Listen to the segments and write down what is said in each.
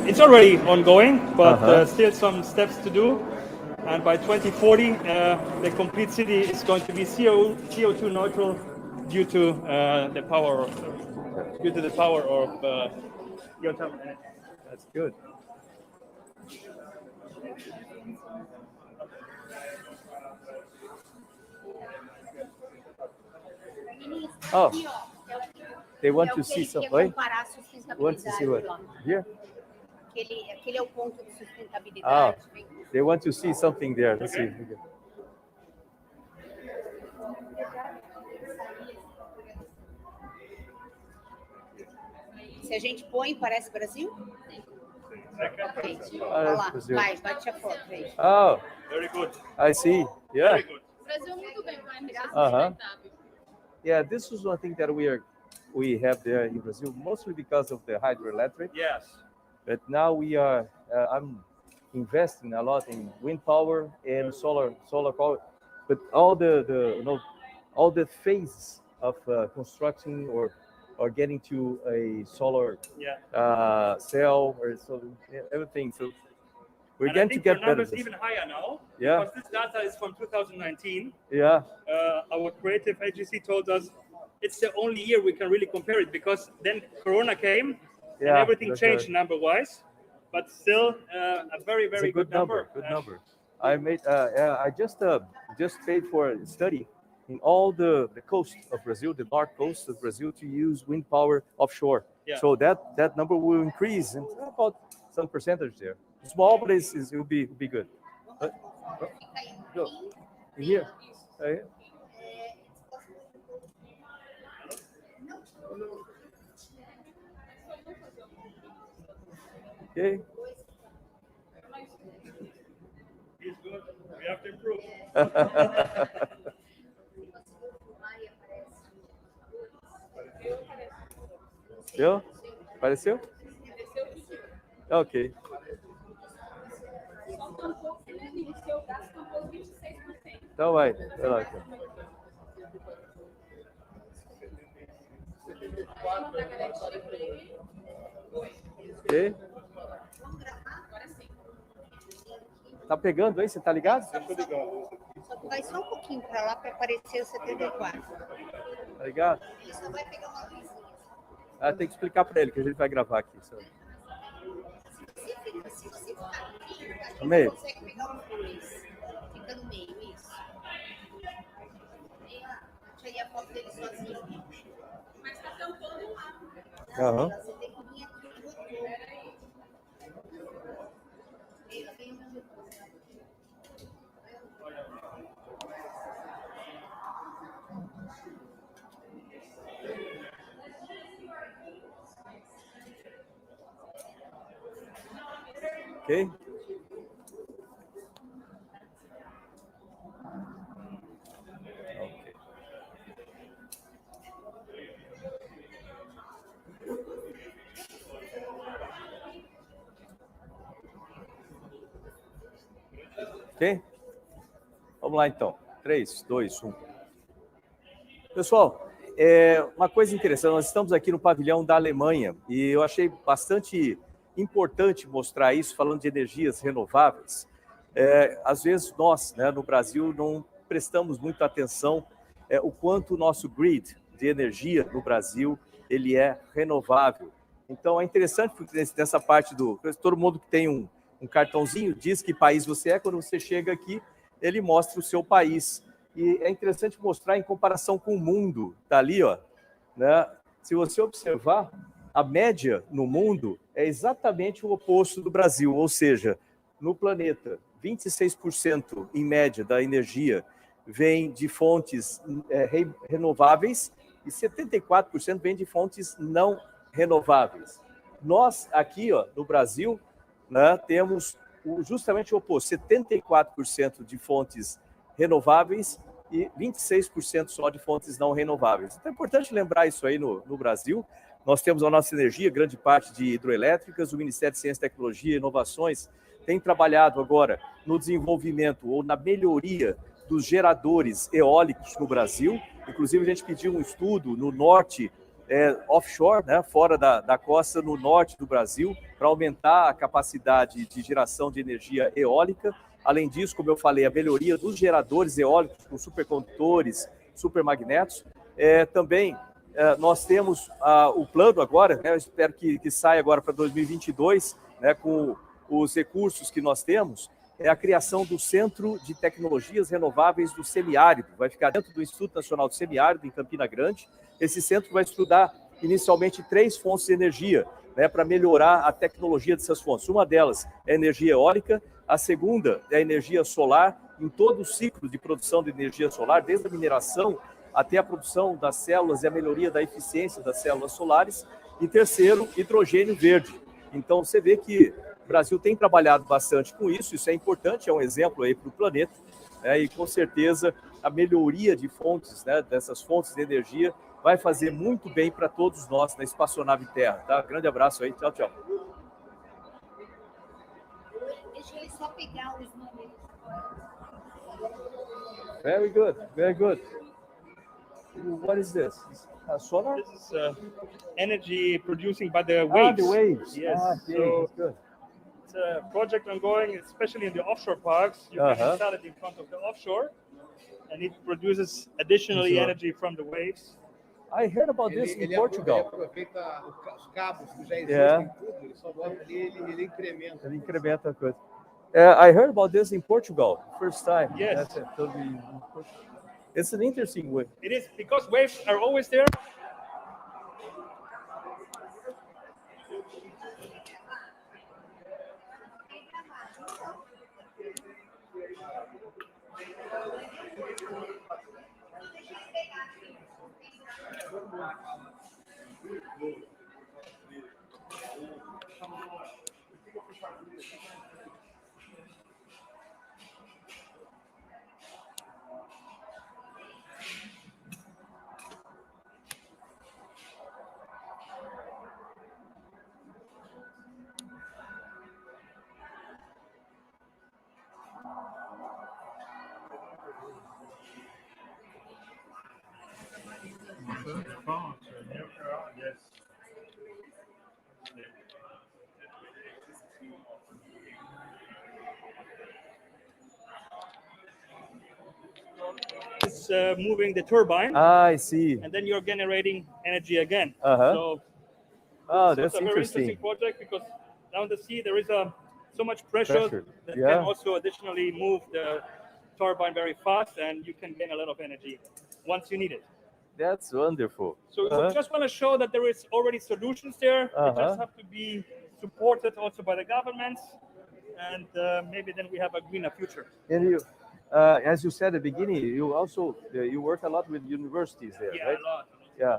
It's already ongoing, but still some steps to do. And by 2040, the complete city is going to be CO2 neutral due to the power of geothermal energy. That's good. Oh, they want to see some. Oi? Want to see what? Here? Aquele é o ponto de sustentabilidade. They want to see something there. Let's see. Se a gente põe, parece Brasil? Ok. Brasil. Vai, bate a foto aí. Oh, Very good. I see. Yeah. Very good. Brasil muito bem, vai. Yeah, this is one thing that we have there in Brazil, mostly because of the hydroelectric. Yes. But now we are. I'm investing a lot in wind power and solar power. But all the phases of constructing or getting to a solar cell or so everything. So we're going to get better. Numbers even higher now. Yeah. Because this data is from 2019. Yeah. Our creative agency told us it's the only year we can really compare it because then Corona came and everything changed number-wise. But still, a very, very good number. Good number. I made. I just paid for a study in all the coast of Brazil, the north coast of Brazil, to use wind power offshore. Yeah. So that number will increase and about some percentage there. Small, but it will be good. Here. Okay. He's good. We have to improve. Apareceu? Ok. Então vai lá. Ok. Tá pegando aí? Você tá ligado? Só que vai só um pouquinho para lá para aparecer o 74. Tá ligado? Ele só vai pegar uma luzinha. Tem que explicar para ele que a gente vai gravar aqui. Se você ficar aqui, no meio. Você consegue pegar uma luz. Fica no meio, isso. Deixa aí a foto dele sozinho. Mas tá tampando lá. Você tem que vir aqui no botão. Ok? Ok? Vamos lá então. 3, 2, 1. Pessoal, uma coisa interessante, nós estamos aqui no pavilhão da Alemanha e eu achei bastante importante mostrar isso, falando de energias renováveis. Às vezes nós, no Brasil, não prestamos muita atenção o quanto o nosso grid de energia no Brasil ele é renovável. Então é interessante porque nessa parte todo mundo que tem um cartãozinho diz que país você é, quando você chega aqui, ele mostra o seu país. E é interessante mostrar em comparação com o mundo, tá ali, ó, né? Se você observar, a média no mundo é exatamente o oposto do Brasil, ou seja, no planeta, 26% em média da energia vem de fontes renováveis e 74% vem de fontes não renováveis. Nós aqui, ó, no Brasil, né, temos justamente o oposto, 74% de fontes renováveis e 26% só de fontes não renováveis. Então é importante lembrar isso aí no Brasil. Nós temos a nossa energia, grande parte de hidroelétricas, o Ministério de Ciência, Tecnologia e Inovações tem trabalhado agora no desenvolvimento ou na melhoria dos geradores eólicos no Brasil. Inclusive, a gente pediu um estudo no norte offshore, né, fora da costa, no norte do Brasil, para aumentar a capacidade de geração de energia eólica. Além disso, como eu falei, a melhoria dos geradores eólicos com supercondutores, supermagnetos. Também nós temos o plano agora, né, eu espero que saia agora para 2022, né, com os recursos que nós temos, a criação do Centro de Tecnologias Renováveis do Semiárido. Vai ficar dentro do Instituto Nacional do Semiárido, em Campina Grande. Esse centro vai estudar inicialmente 3 fontes de energia, né, para melhorar a tecnologia dessas fontes. Uma delas é a energia eólica, a segunda é a energia solar, em todo o ciclo de produção de energia solar, desde a mineração até a produção das células e a melhoria da eficiência das células solares. E terceiro, hidrogênio verde. Então, você vê que o Brasil tem trabalhado bastante com isso é importante, é um exemplo aí para o planeta, né, e com certeza a melhoria de fontes, né, dessas fontes de energia, vai fazer muito bem para todos nós na espaçonave Terra, tá? Grande abraço aí, tchau, tchau. Deixa ele só pegar os números. Very good, very good. What is this? Solar? This is energy producing by the waves. The waves. Yes. Okay, So that's good. it's a project ongoing, especially in the offshore parks. You can install it in front of the offshore, and it produces additionally energy from the waves. I heard about this in Portugal. Ele aproveita os cabos que já existem, tudo, ele só bota ali, ele incrementa. Ele incrementa a coisa. I heard about this in Portugal, first time. Yes. It's an interesting way. It is, because waves are always there. Yes. It's moving the turbine. I see. And then you're generating energy again. So, that's it's a very interesting project because down the sea there is so much pressure that can also additionally move the turbine very fast, and you can gain a lot of energy once you need it. That's wonderful. So we just want to show that there is already solutions there. They just have to be supported also by the governments, and maybe then we have a greener future. And you, as you said at the beginning, you also you work a lot with universities there, right? A lot. Yeah.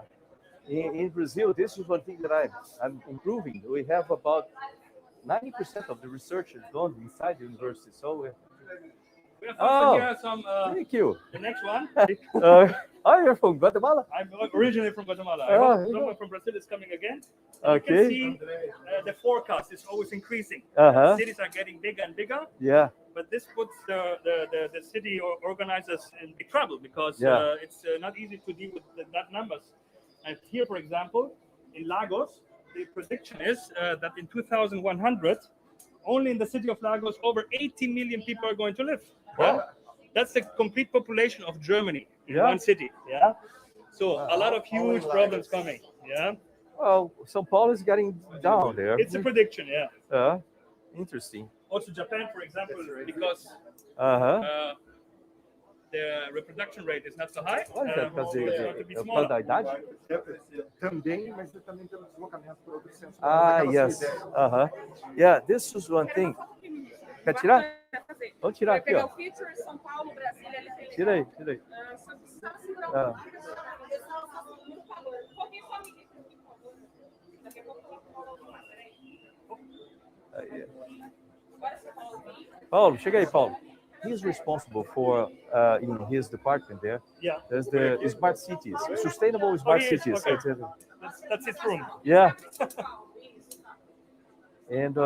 In Brazil, this is one thing that I'm improving. We have about 90% of the research is done inside the university. So we have here some. Thank you. The next one. You're from Guatemala? I'm originally from Guatemala. Someone from Brazil is coming again. Okay. You can see the forecast is always increasing. Cities are getting bigger and bigger. Yeah. But this puts the city organizers in big trouble because it's not easy to deal with that numbers. And here, for example, in Lagos, the prediction is that in 2100, only in the city of Lagos, over 80 million people are going to live. Yeah? That's the complete population of Germany in one city. Yeah. So a lot of huge problems coming. Yeah. Well, São Paulo is getting down there. It's a prediction. Yeah. Interesting. Also, Japan, for example, because the reproduction rate is not so high. Da idade? Também, mas também temos deslocamento para outros centros. Yes. Yeah, this is one thing. Quer tirar? Vamos tirar aqui, ó. São Paulo, Brasília, Tira aí. Paulo, chega aí, Paulo. He's responsible for in his department there. Yeah. There's the smart cities, sustainable smart cities. Okay. That's his room. Yeah. And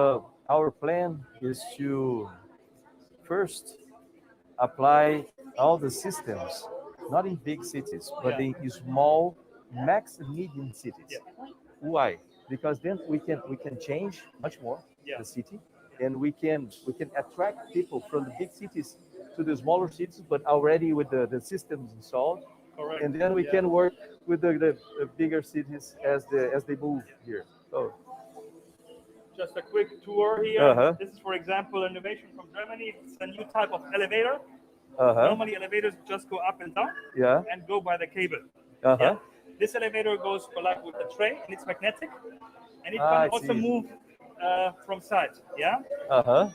our plan is to first apply all the systems, not in big cities, but in small max and medium cities. Yeah. Why? Because then we can change much more the city, and we can attract people from the big cities to the smaller cities, but already with the systems installed. Correct. And then we can work with the bigger cities as they move here. So just a quick tour here. This is, for example, an innovation from Germany. It's a new type of elevator. Normally, elevators just go up and down and go by the cable. This elevator goes like with the tray, and it's magnetic, and it can also move from side.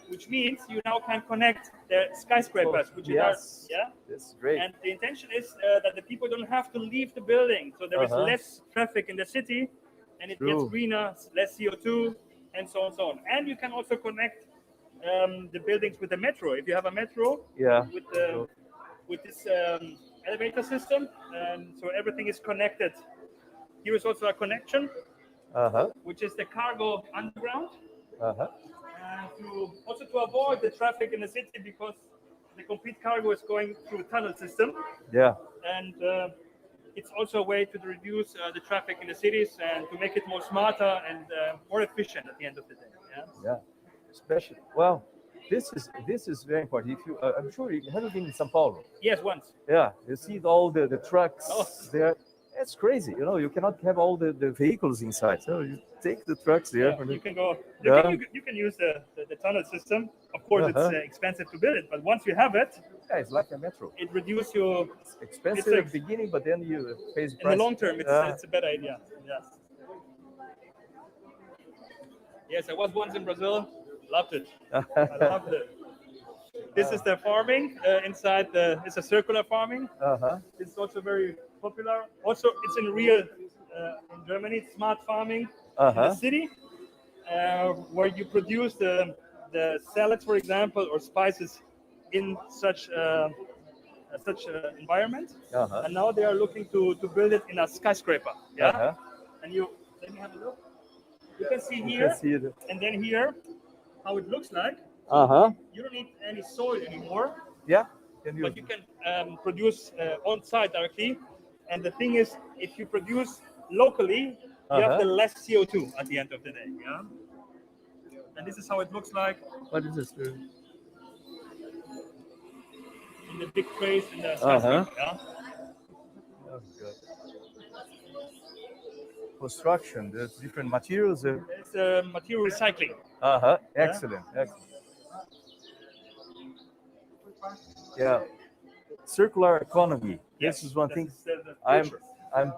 Which means you now can connect the skyscrapers, which yes. That's great. And the intention is that the people don't have to leave the building, so there is less traffic in the city, and it gets greener, less CO2, and so on and so on. And you can also connect the buildings with the metro. If you have a metro with this elevator system, and so everything is connected. Here is also a connection, which is the cargo underground. And to avoid the traffic in the city, because the complete cargo is going through a tunnel system. And it's also a way to reduce the traffic in the cities and to make it more smarter and more efficient at the end of the day. Especially, well, this is very important. If you, I'm sure you have been in São Paulo. Yes, once. Yeah, you see all the trucks there. It's crazy, you cannot have all the vehicles inside. So you take the trucks there. You can go. You can use the tunnel system. Of course, it's expensive to build it, but once you have it, it's like a metro. It reduces your expensive at the beginning, but then you face in the long term. It's a better idea. Yes, I was once in Brazil. Loved it. I loved it. This is the farming inside. It's a circular farming. It's also very popular. Also, it's in Germany, smart farming in the city, where you produce the salads, for example, or spices in such environment. And now they are looking to build it in a skyscraper. And let me have a look. You can see here, and then here, how it looks like. You don't need any soil anymore. But you can produce on site directly. And the thing is, if you produce locally, you have the less CO2 at the end of the day. And this is how it looks like. What is this? In the big trays in the skyscraper. Construction, there's different materials. It's material recycling. Excellent. Circular economy. This is one thing. I'm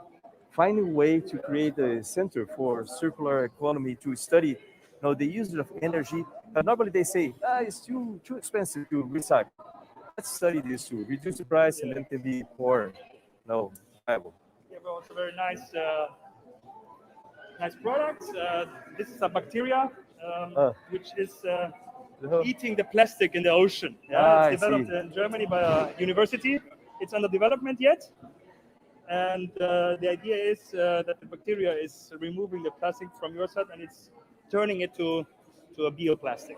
finding a way to create a center for circular economy to study, the use of energy. Normally they say it's too expensive to recycle. Let's study this to reduce the price and then can be more viable. But also very nice products. This is a bacteria which is eating the plastic in the ocean. It's developed in Germany by a university. It's under development yet. And the idea is that the bacteria is removing the plastic from your side and it's turning it to a bioplastic.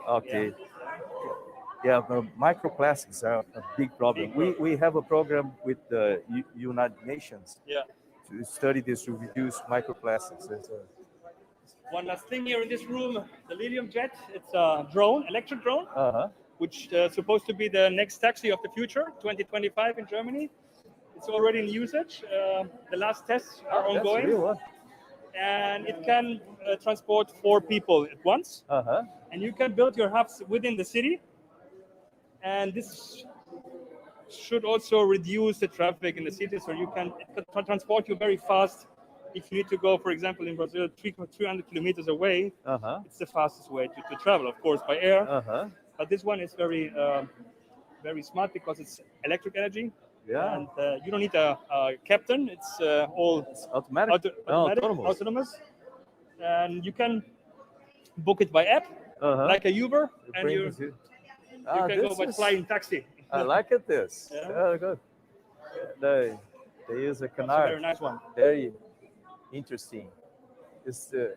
Microplastics are a big problem. We have a program with the United Nations to study this, to reduce microplastics. One last thing here in this room, the Lilium Jet. It's a drone, electric drone, which is supposed to be the next taxi of the future, 2025 in Germany. It's already in usage. The last tests are ongoing. And it can transport 4 people at once. And you can build your hubs within the city. And this should also reduce the traffic in the city, so it can transport you very fast. If you need to go, for example, in Brazil, 300 kilometers away, it's the fastest way to travel, of course, by air. But this one is very, very smart because it's electric energy. And you don't need a captain. It's all autonomous. And you can book it by app, like a Uber, and you can go by flying taxi. I like it. This. Good. They use a canard. Very nice one. Very interesting. It's the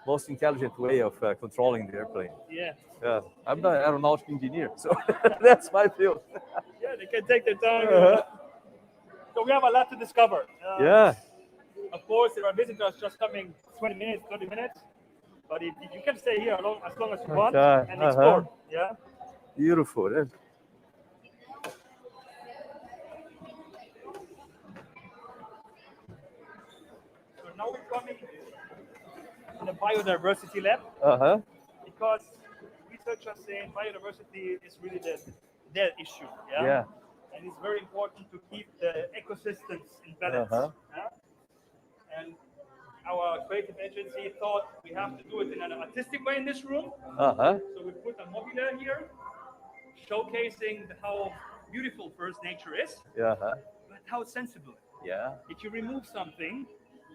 most intelligent way of controlling the airplane. I'm not an aeronautical engineer, so that's my field. They can take their time. So we have a lot to discover. Of course, there are visitors just coming 20 minutes, 30 minutes, but you can stay here as long as you want and explore. Yeah. Beautiful. So now we're coming in the biodiversity lab because researchers say biodiversity is really their issue. Yeah. And it's very important to keep the ecosystems in balance. Yeah? And our creative agency thought we have to do it in an artistic way in this room. So we put a mobile here, showcasing how beautiful first nature is, but how sensible. If you remove something,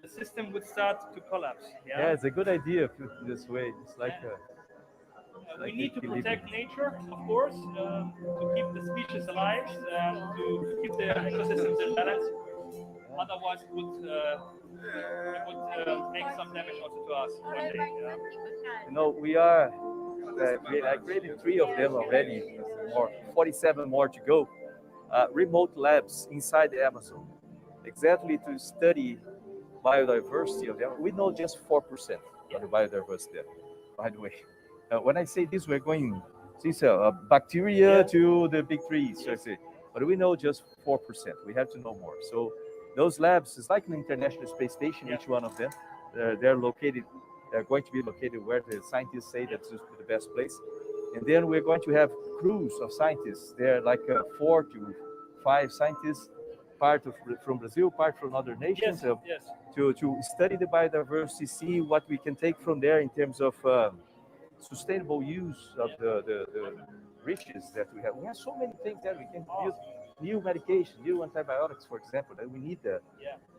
the system would start to collapse. Yeah, it's a good idea this way. It's like we need to protect nature, of course, to keep the species alive and to keep the ecosystems in balance. Otherwise, it would make some damage also to us one day. You know, we are. I created 3 of them already. More 47 more to go. Remote labs inside the Amazon, exactly to study biodiversity of them. We know just 4% of the biodiversity there, by the way. When I say this, we're going since bacteria to the big trees, I say, but we know just 4%. We have to know more. So those labs is like an international space station. Each one of them, they're located. They're going to be located where the scientists say that's the best place. And then we're going to have crews of scientists. They're like 4 to 5 scientists, part from Brazil, part from other nations, to study the biodiversity, see what we can take from there in terms of sustainable use of the riches that we have. We have so many things that we can use. New medication, new antibiotics, for example, that we need that.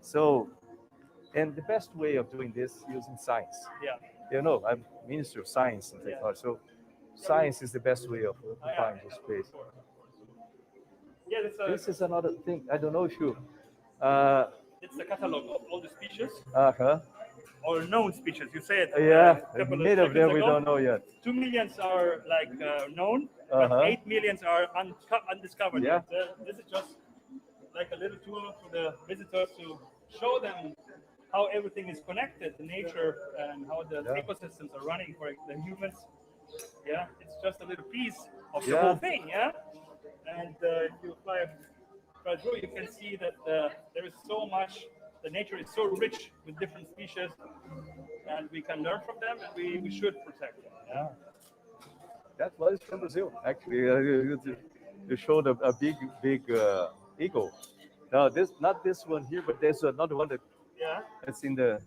So, and the best way of doing this is using science. You know, I'm Minister of Science and Technology, so science is the best way of occupying the space. This is another thing. I don't know if you. It's a catalog of all the species. Or known species. You said. Many of them we don't know yet. 2 million are like known, but 8 million are undiscovered. This is just like a little tool for the visitors to show them how everything is connected to nature and how the ecosystems are running for the humans. It's just a little piece of the whole thing. And if you fly through, you can see that there is so much. The nature is so rich with different species, and we can learn from them, and we should protect them. That was from Brazil, actually. You showed a big eagle. No, not this one here, but there's another one that's in the.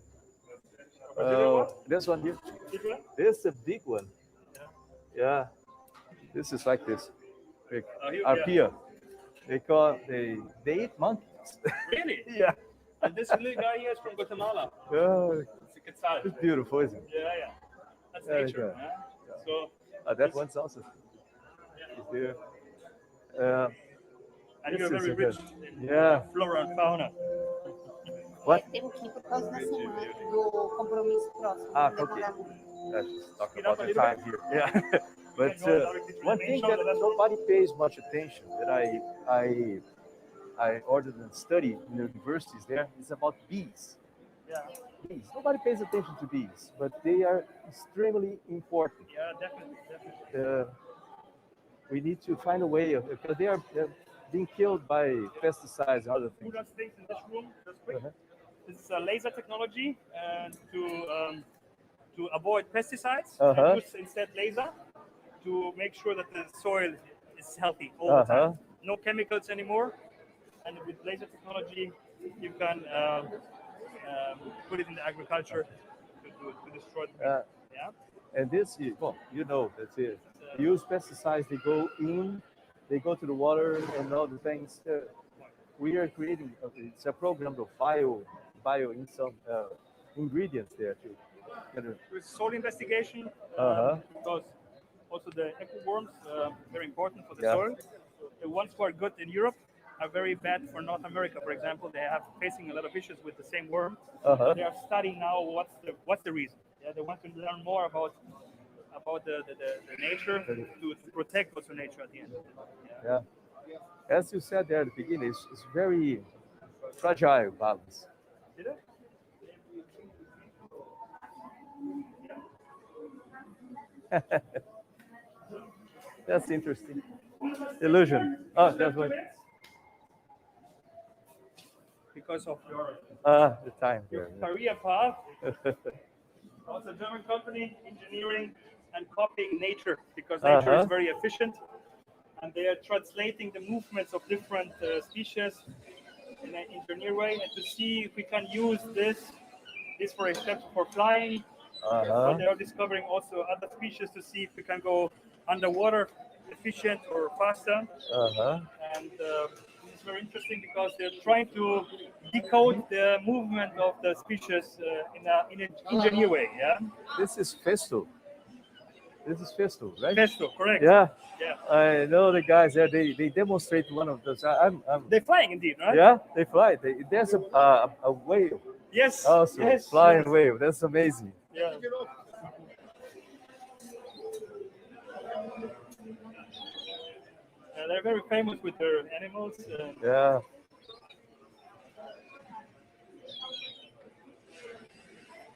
This one here. This is a big one. This is like this. Arpia. They eat monkeys. Really? And this little guy here is from Guatemala. It's beautiful, isn't it? That's nature. So that one's also. There. And you're very rich in flora and fauna. What? Temos que ir por causa da semana do compromisso próximo. Okay. Let's talk about the time here. But one thing that nobody pays much attention that I ordered and studied in the universities there is about bees. Bees. Nobody pays attention to bees, but they are extremely important. Definitely. We need to find a way of, because they're being killed by pesticides and other things. Who does things in this room? Just quick. This is a laser technology to avoid pesticides. And use instead laser to make sure that the soil is healthy all the time. No chemicals anymore. And with laser technology, you can put it in the agriculture to destroy the And this, well, you know, that's it. Use pesticides, they go to the water and all the things. We are creating, it's a program of bio in some ingredients there too. With soil investigation, because also the ecoworms very important for the soil. The ones who are good in Europe are very bad for North America, for example. They have facing a lot of issues with the same worm. They are studying now what's the reason. They want to learn more about the nature to protect also nature at the end. As you said there at the beginning, it's very fragile balance. Did it? That's interesting. Illusion. Oh, that's what. Because of your The time here. career path. Also, German company, engineering and copying nature, because nature is very efficient, and they are translating the movements of different species in an engineer way, and to see if we can use this for example for flying. But they are discovering also other species to see if we can go underwater efficient or faster. And it's very interesting because they're trying to decode the movement of the species in an engineer way. Yeah. This is Festo. This is Festo, right? Festo, correct. Yeah. Yeah. I know the guys there. They demonstrate one of those. They're flying indeed, right? Yeah, they fly. There's a whale. Yes. Also, yes. flying yes. whale. That's amazing. Yeah. They're very famous with their animals. Yeah.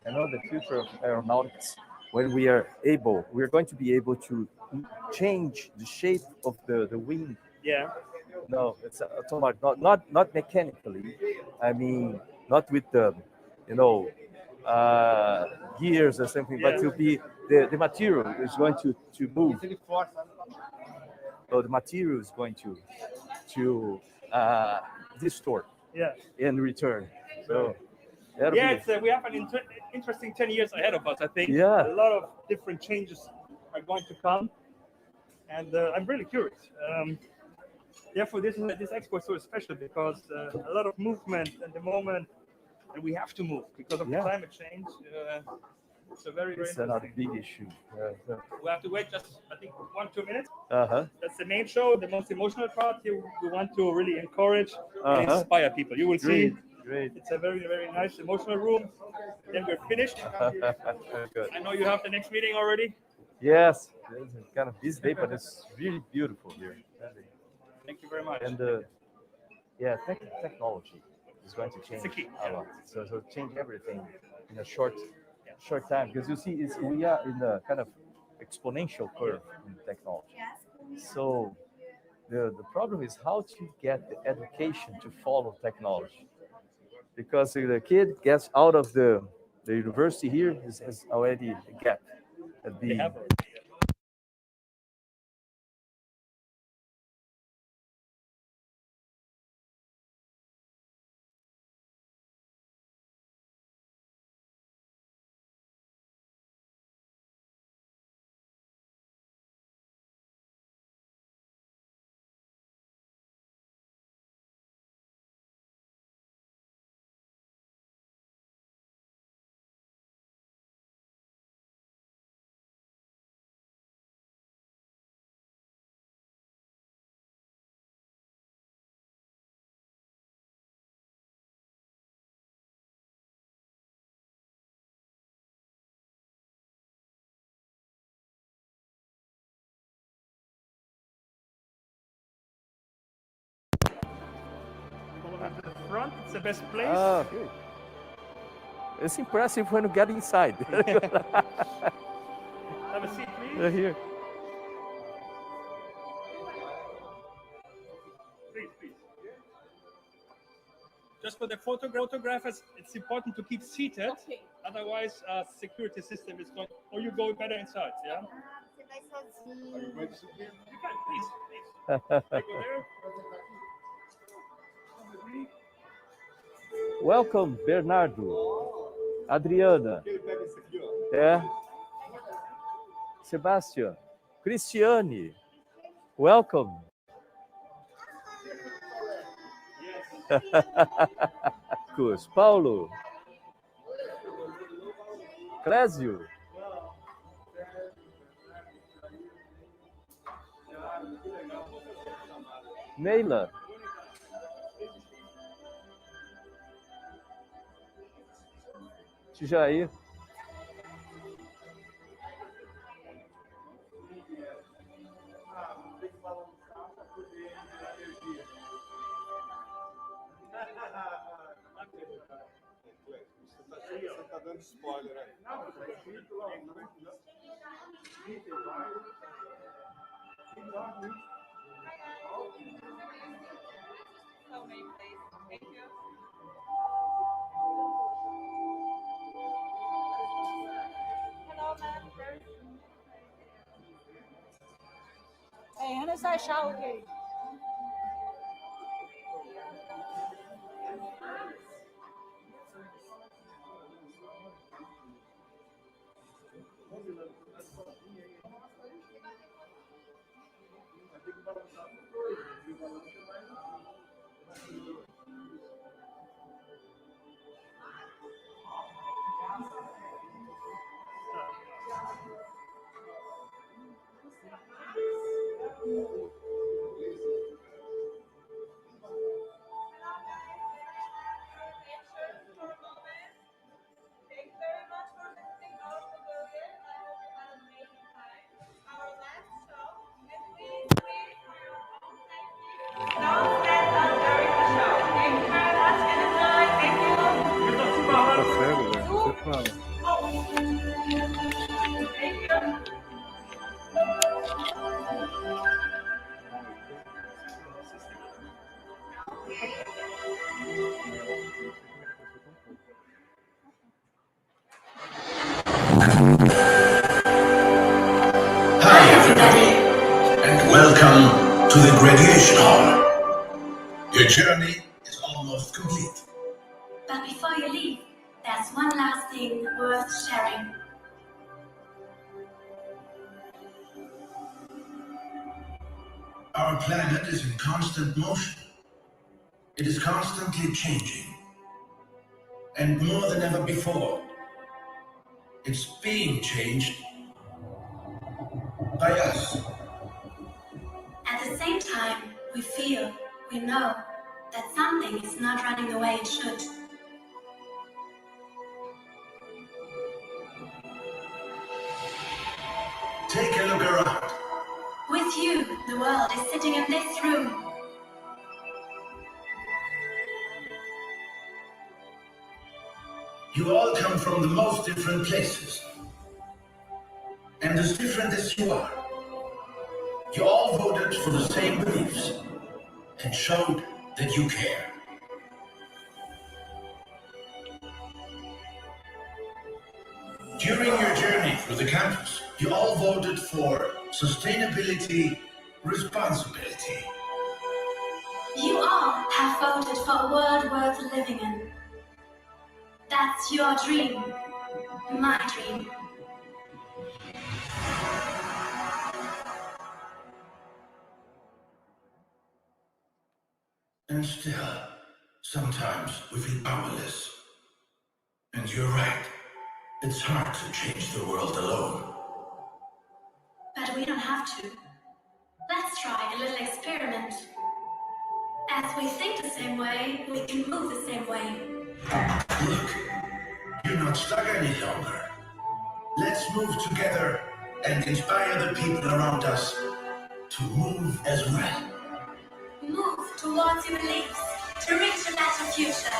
I know the future of aeronautics. When we're going to be able to change the shape of the wing. Yeah. No, it's automatic, not mechanically. I mean, not with the, gears or something, but to be the material is going to move. So the material is going to distort. Yeah. In return. So. We have an interesting 10 years ahead of us, I think. Yeah. A lot of different changes are going to come, and I'm really curious. Therefore, this expo is so special because a lot of movement at the moment, and we have to move because of climate change. It's a very, very another big issue. We have to wait just, I think, 1-2 minutes. That's the main show, the most emotional part. Here we want to really encourage and inspire people. You will see. Great. It's a very, very nice emotional room. Then we're finished. Good. I know you have the next meeting already. Yes, it's kind of busy day, but it's really beautiful here. Thank you very much. And technology is going to change a lot. So change everything in a short time, because you see, we are in a kind of exponential curve in technology. So the problem is how to get the education to follow technology. Because the kid gets out of the university here has already a gap at being. At the front, it's the best place. Good. It's impressive when you get inside. Have a seat, please. Here. Please. Just for the photographers, it's important to keep seated. Okay. Otherwise, security system is going. Or you go better inside, yeah. Você vai sozinho. You can, please. I go there. Welcome, Bernardo. Adriana. Sebastian. Cristiane. Welcome. Marcos. Paulo. Clésio. Neila. Jair. Você tá dando spoiler aí. Hey, Hannah, sai shower, okay? Tá cego, velho. Você fala. Hi everybody, and welcome to the graduation hall. Your journey is almost complete. But before you leave, there's one last thing worth sharing. Our planet is in constant motion. It is constantly changing. And more than ever before, it's being changed by us. At the same time, we feel, we know, that something is not running the way it should. Take a look around. With you, the world is sitting in this room. You all come from the most different places. And as different as you are, you all voted for the same beliefs and showed that you care. During your journey through the campus, you all voted for sustainability, responsibility. You all have voted for a world worth living in. That's your dream, my dream. And still, sometimes we feel powerless. And you're right. It's hard to change the world alone. But we don't have to. Let's try a little experiment. As we think the same way, we can move the same way. Look, you're not stuck any longer. Let's move together and inspire the people around us to move as well. Move towards your beliefs to reach a better future.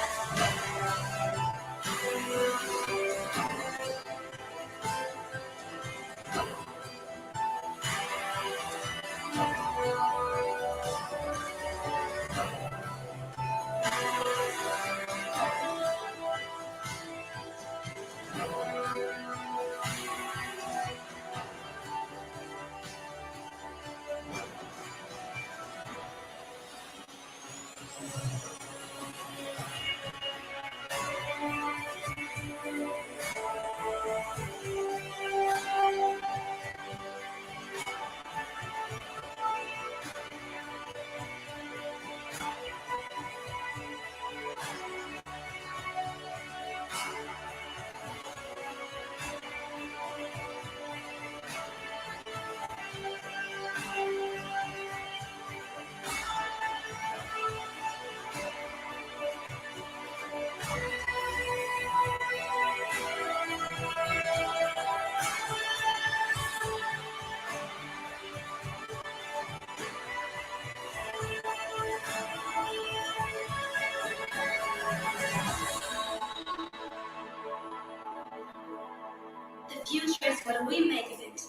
The future is what we make of it.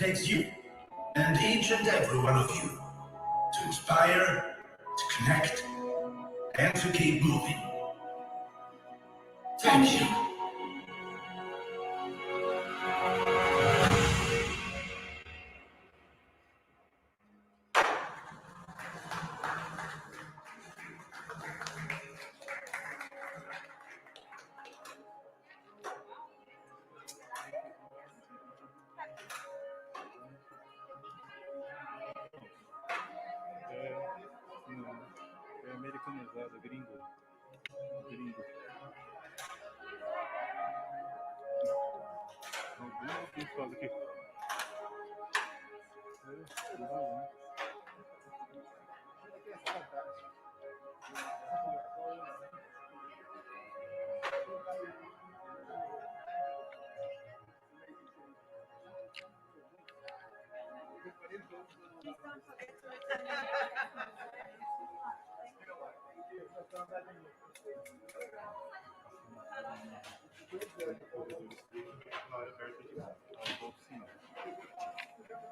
takes you and each and every one of you to inspire, to connect, and to keep moving. Thank you. É americanizado, gringo. Gringo. Algum tem que fazer aqui.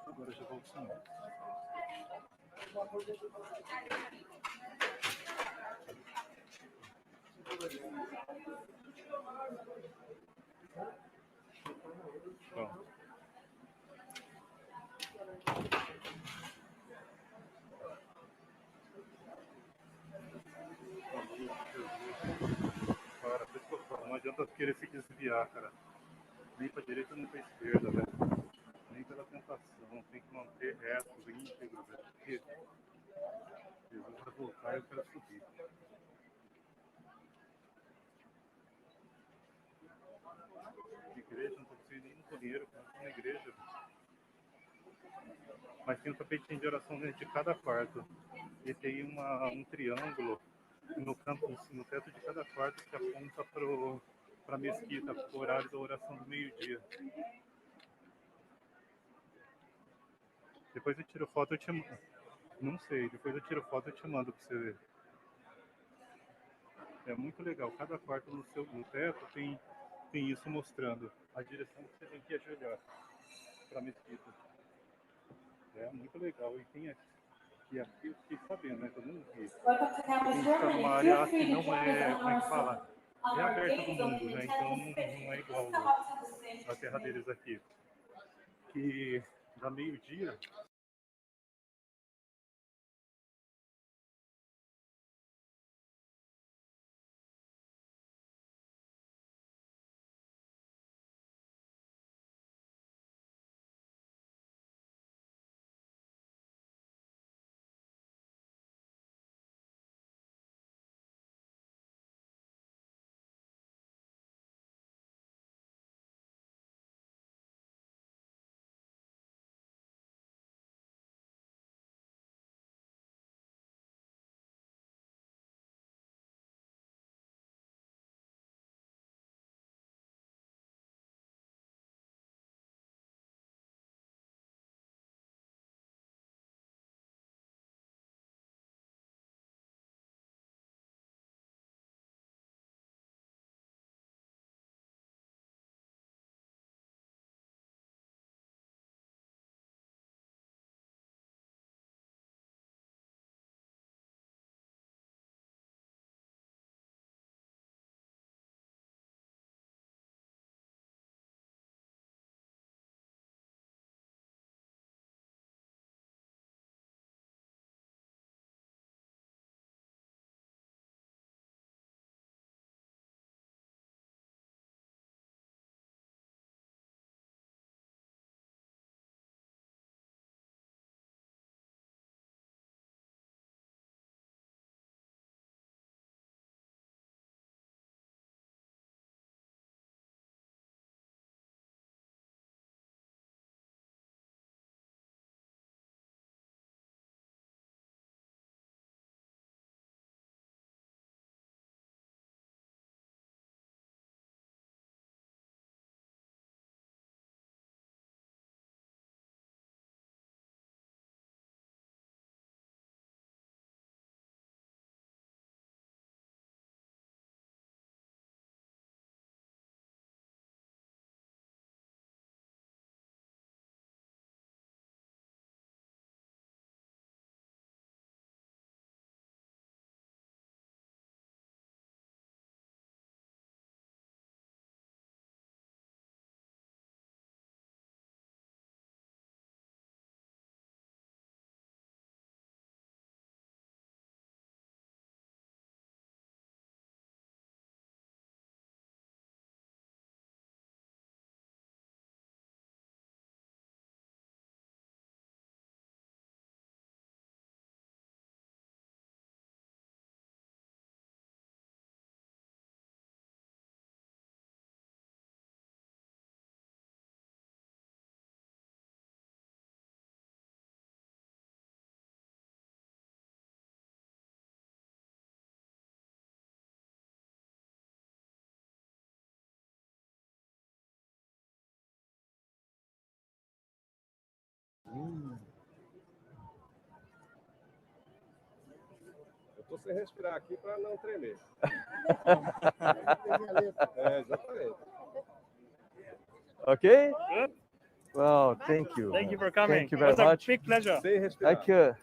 Agora já volto sim. Pronto. Cara, por isso que eu falo, não adianta querer se desviar, cara. Nem pra direita nem pra esquerda, velho. Nem pela tentação. Tem que manter reto, íntegro, velho. Porque Jesus vai voltar e eu quero subir. Igreja, não tô conseguindo nem no banheiro, cara. Tô na igreja, velho. Mas tem um tapetinho de oração dentro de cada quarto. E tem um triângulo no canto, no teto de cada quarto que aponta para a mesquita, para o horário da oração do meio-dia. Depois eu tiro foto, eu te mando. Não sei, depois eu tiro foto e te mando para você ver. É muito legal. Cada quarto no teto tem isso mostrando a direção que você tem que ajoelhar para a mesquita. É muito legal. E tem aqui. E aqui eu fiquei sabendo, né? Que eu não vi. Tem que estar numa área que não é, como é que fala? É aberta do mundo, né? Então não é igual a terra deles aqui. Que dá meio-dia, Eu tô sem respirar aqui para não tremer. Exatamente. Okay? Good. Well, thank you. Thank you for coming. Thank you very It was much. a big pleasure. Sem respirar. Like,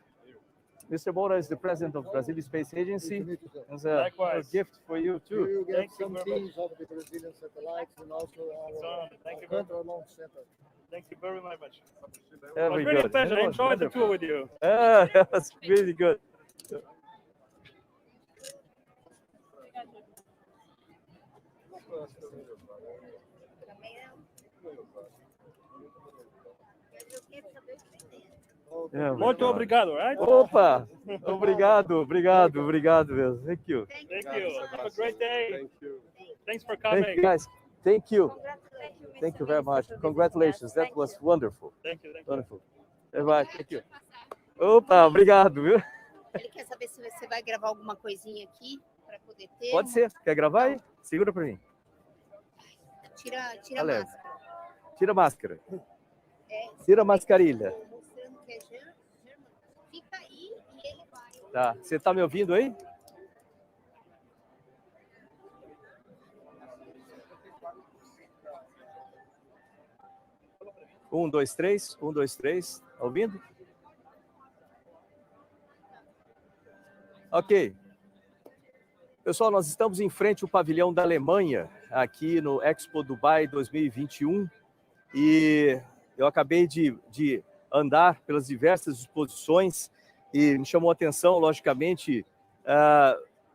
Mr. Moura is the president of Brazilian Space Agency. It's a Likewise. gift for you too. You get Thank you some very teams of the Brazilian satellites and also our Thank you very much. control launch center. Thank you very much. It was Very really a good. pleasure. I It was enjoyed the wonderful. tour with you. That's really good. Muito obrigado, right? Opa! Obrigado mesmo. Thank you. Thank you. Have a great day. Thank you. Thanks for Thank coming. you, guys. Thank you. Thank you very much. Congratulations. That was wonderful. Thank you. Wonderful. Bye. Thank you. Opa, obrigado, viu? Ele quer saber se você vai gravar alguma coisinha aqui para poder ter. Pode ser. Quer gravar aí? Segura pra mim. Tira a Valeu. máscara. Tira a máscara. É, Tira a mascarilha. mostrando que é German. Fica aí e ele vai. Tá. Você tá me ouvindo aí? Um, dois, três. Tá ouvindo? Ok. Pessoal, nós estamos em frente ao Pavilhão da Alemanha, aqui no Expo Dubai 2021, e eu acabei de andar pelas diversas exposições e me chamou a atenção, logicamente,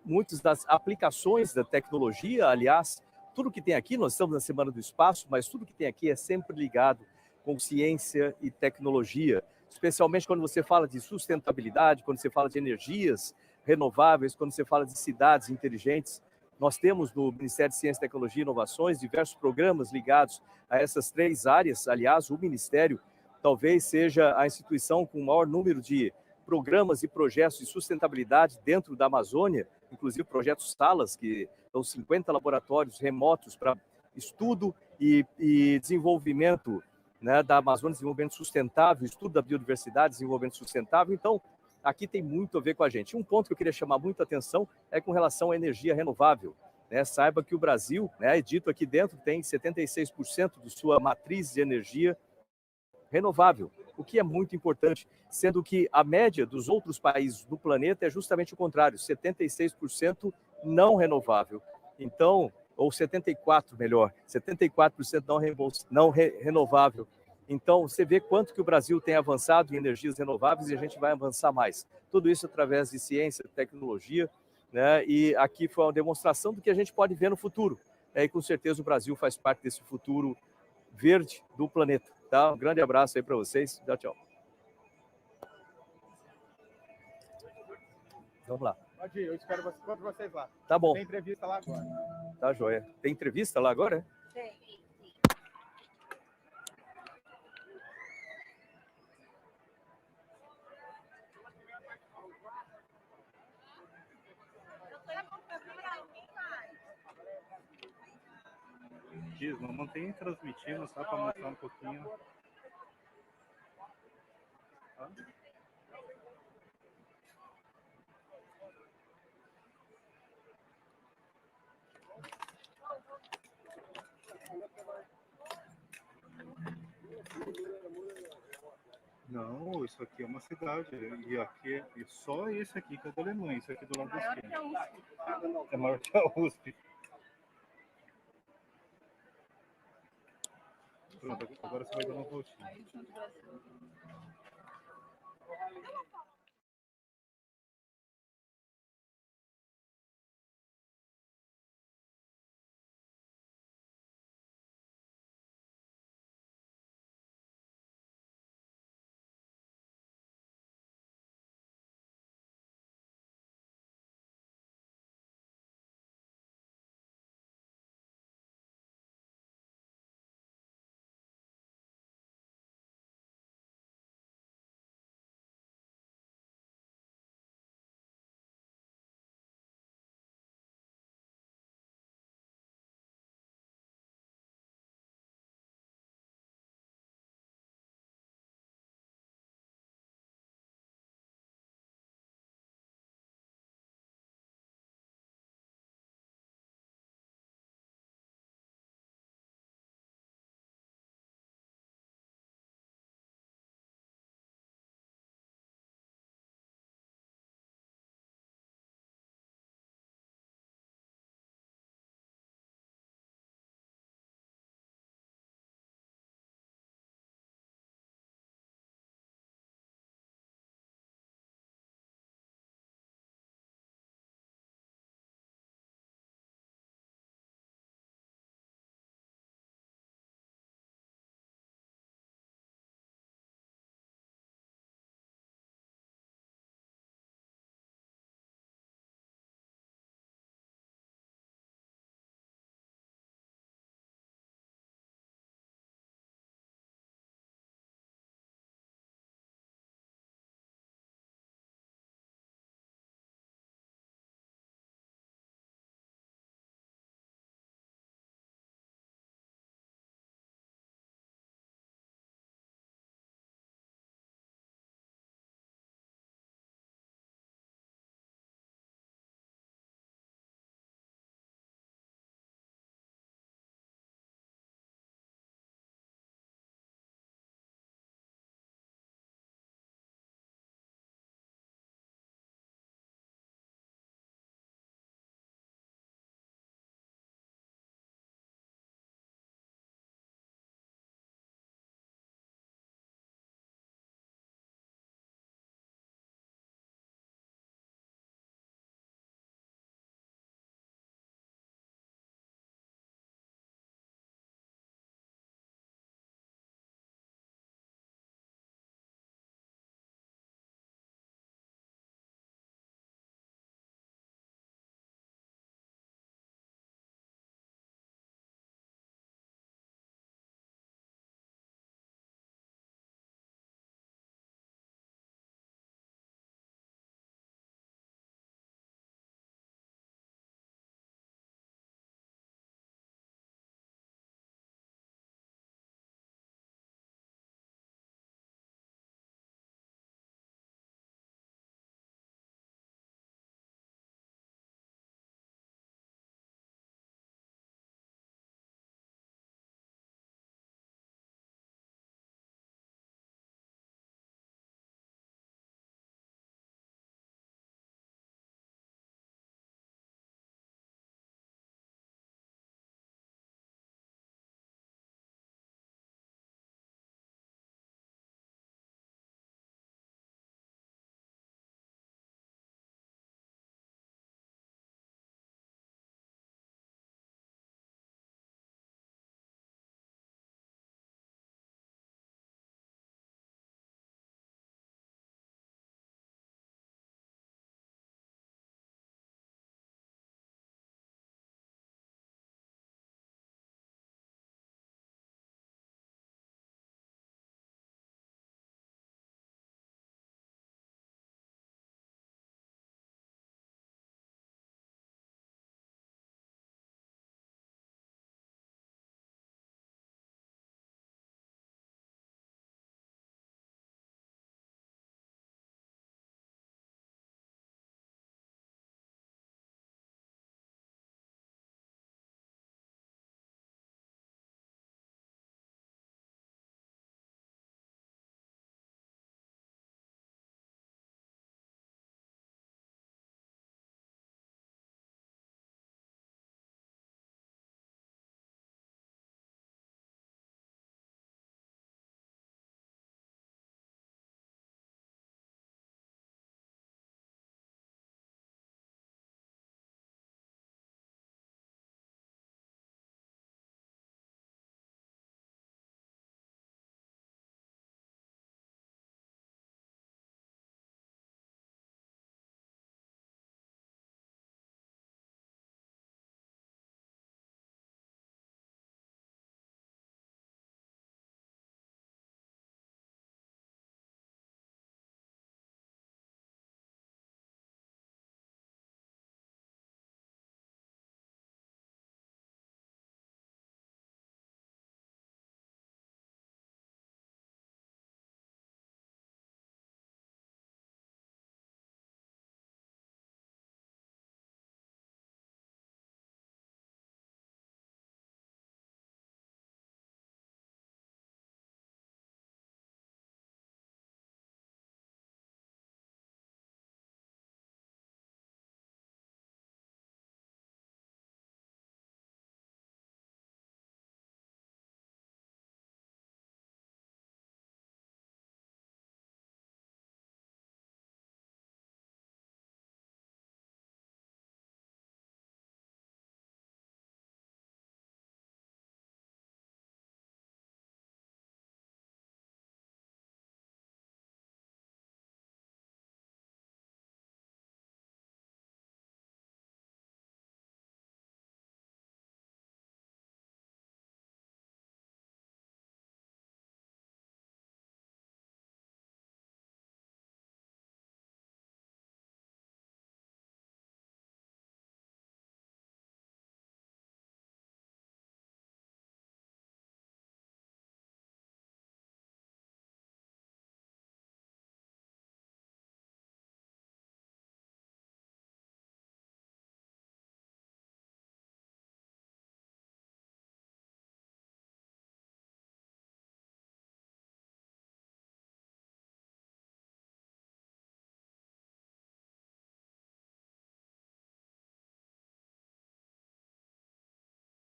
muitas das aplicações da tecnologia. Aliás, tudo que tem aqui, nós estamos na Semana do Espaço, mas tudo que tem aqui é sempre ligado com ciência e tecnologia, especialmente quando você fala de sustentabilidade, quando você fala de energias renováveis, quando você fala de cidades inteligentes. Nós temos no Ministério de Ciência, Tecnologia e Inovações diversos programas ligados a essas três áreas. Aliás, o Ministério talvez seja a instituição com o maior número de programas e projetos de sustentabilidade dentro da Amazônia, inclusive projetos Salas, que são 50 laboratórios remotos para estudo e desenvolvimento, né, da Amazônia, desenvolvimento sustentável, estudo da biodiversidade, desenvolvimento sustentável. Então, aqui tem muito a ver com a gente. Um ponto que eu queria chamar muita atenção é com relação à energia renovável. Né? Saiba que o Brasil, né, é dito aqui dentro, tem 76% de sua matriz de energia renovável, o que é muito importante, sendo que a média dos outros países do planeta é justamente o contrário, 76% não renovável. Então, ou 74% melhor, 74% não renovável. Então, você vê quanto que o Brasil tem avançado em energias renováveis e a gente vai avançar mais. Tudo isso através de ciência, tecnologia, né? E aqui foi uma demonstração do que a gente pode ver no futuro. E com certeza o Brasil faz parte desse futuro verde do planeta. Tá? Um grande abraço aí para vocês. Tchau. Vamos lá. Pode ir, eu espero vocês lá. Tá bom. Tem entrevista lá agora. Tá, joia. Tem entrevista lá agora? Tem. Diz, não mantém transmitindo só para mostrar um pouquinho. Tá? Não, isso aqui é uma cidade. E aqui é só esse aqui que é da Alemanha. Isso aqui do lado da esquerda. É maior que a USP. Pronto, agora você vai dar uma voltinha.